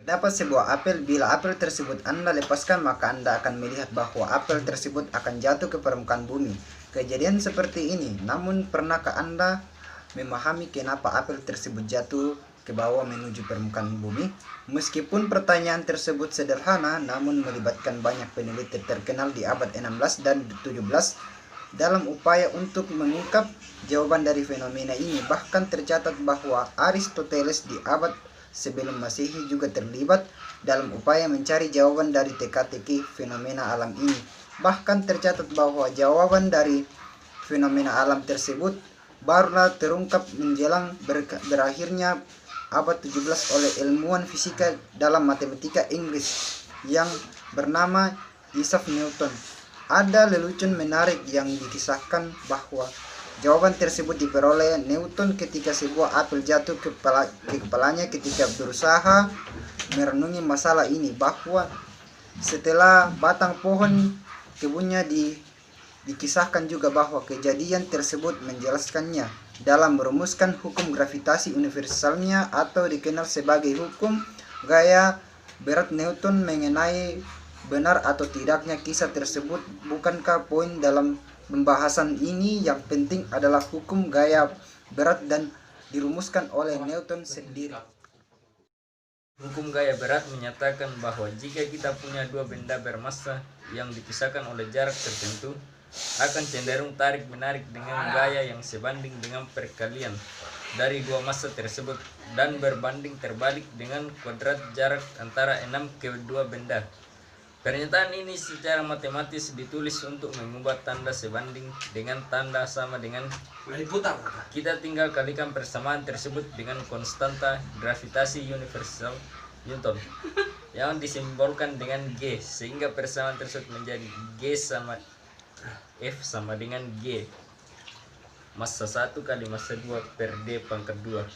dapat sebuah apel. Bila apel tersebut Anda lepaskan, maka Anda akan melihat bahwa apel tersebut akan jatuh ke permukaan bumi. Kejadian seperti ini. Namun pernahkah Anda memahami kenapa apel tersebut jatuh ke bawah menuju permukaan bumi? Meskipun pertanyaan tersebut sederhana, namun melibatkan banyak peneliti terkenal di abad 16 dan 17 dalam upaya untuk mengungkap jawaban dari fenomena ini. Bahkan tercatat bahwa Aristoteles di abad sebelum Masehi juga terlibat dalam upaya mencari jawaban dari teka-teki fenomena alam ini. Bahkan tercatat bahwa jawaban dari fenomena alam tersebut barulah terungkap menjelang berakhirnya abad 17 oleh ilmuwan fisika dalam matematika Inggris yang bernama Isaac Newton. Ada lelucon menarik yang dikisahkan bahwa jawaban tersebut diperoleh Newton ketika sebuah apel jatuh ke kepalanya ketika berusaha merenungi masalah ini, bahwa setelah batang pohon kebunnya dikisahkan juga bahwa kejadian tersebut menjelaskannya dalam merumuskan hukum gravitasi universalnya atau dikenal sebagai hukum gaya berat Newton. Mengenai benar atau tidaknya kisah tersebut bukankah poin dalam pembahasan ini. Yang penting adalah hukum gaya berat dan dirumuskan oleh Newton sendiri. Hukum gaya berat menyatakan bahwa jika kita punya dua benda bermassa yang dipisahkan oleh jarak tertentu, akan cenderung tarik-menarik dengan gaya yang sebanding dengan perkalian dari dua massa tersebut dan berbanding terbalik dengan kuadrat jarak antara enam kedua benda. Pernyataan ini secara matematis ditulis untuk mengubah tanda sebanding dengan tanda sama dengan kita tinggal kalikan persamaan tersebut dengan konstanta gravitasi universal Newton yang disimbolkan dengan G, sehingga persamaan tersebut menjadi G sama F sama dengan G massa 1 kali massa 2 per D pangkat 2.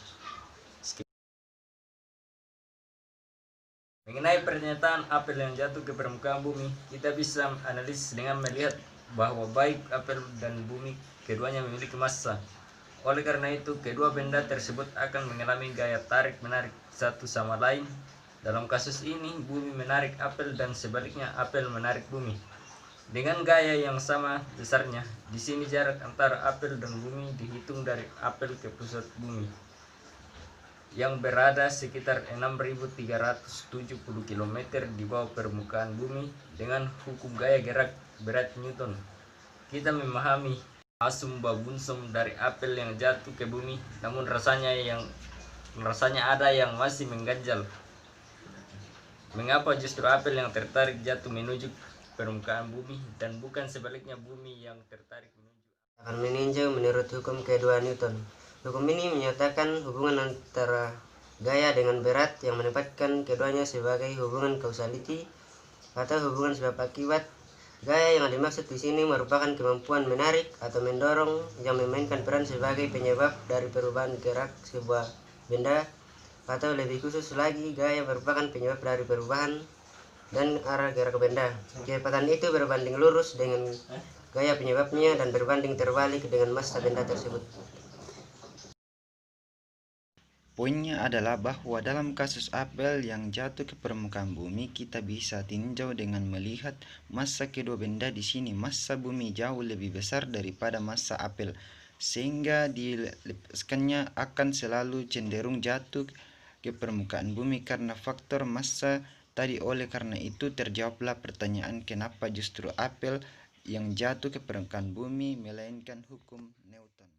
Mengenai pernyataan apel yang jatuh ke permukaan bumi, kita bisa analisis dengan melihat bahwa baik apel dan bumi keduanya memiliki massa. Oleh karena itu, kedua benda tersebut akan mengalami gaya tarik-menarik satu sama lain. Dalam kasus ini, bumi menarik apel dan sebaliknya apel menarik bumi dengan gaya yang sama besarnya. Di sini jarak antara apel dan bumi dihitung dari apel ke pusat bumi yang berada sekitar 6.370 km di bawah permukaan bumi. Dengan hukum gaya gerak berat Newton, kita memahami asum babunsum dari apel yang jatuh ke bumi, namun rasanya ada yang masih mengganjal. Mengapa justru apel yang tertarik jatuh menuju permukaan bumi dan bukan sebaliknya bumi yang tertarik menuju? Akan meninjau menurut hukum kedua Newton. Hukum ini menyatakan hubungan antara gaya dengan berat yang menempatkan keduanya sebagai hubungan causality atau hubungan sebab akibat. Gaya yang dimaksud di sini merupakan kemampuan menarik atau mendorong yang memainkan peran sebagai penyebab dari perubahan gerak sebuah benda, atau lebih khusus lagi, gaya merupakan penyebab dari perubahan dan arah gerak benda. Kecepatan itu berbanding lurus dengan gaya penyebabnya dan berbanding terbalik dengan massa benda tersebut. Poinnya adalah bahwa dalam kasus apel yang jatuh ke permukaan bumi, kita bisa tinjau dengan melihat massa kedua benda. Di sini massa bumi jauh lebih besar daripada massa apel, sehingga dilepaskannya akan selalu cenderung jatuh ke permukaan bumi karena faktor massa tadi. Oleh karena itu terjawablah pertanyaan kenapa justru apel yang jatuh ke permukaan bumi, melainkan hukum Newton.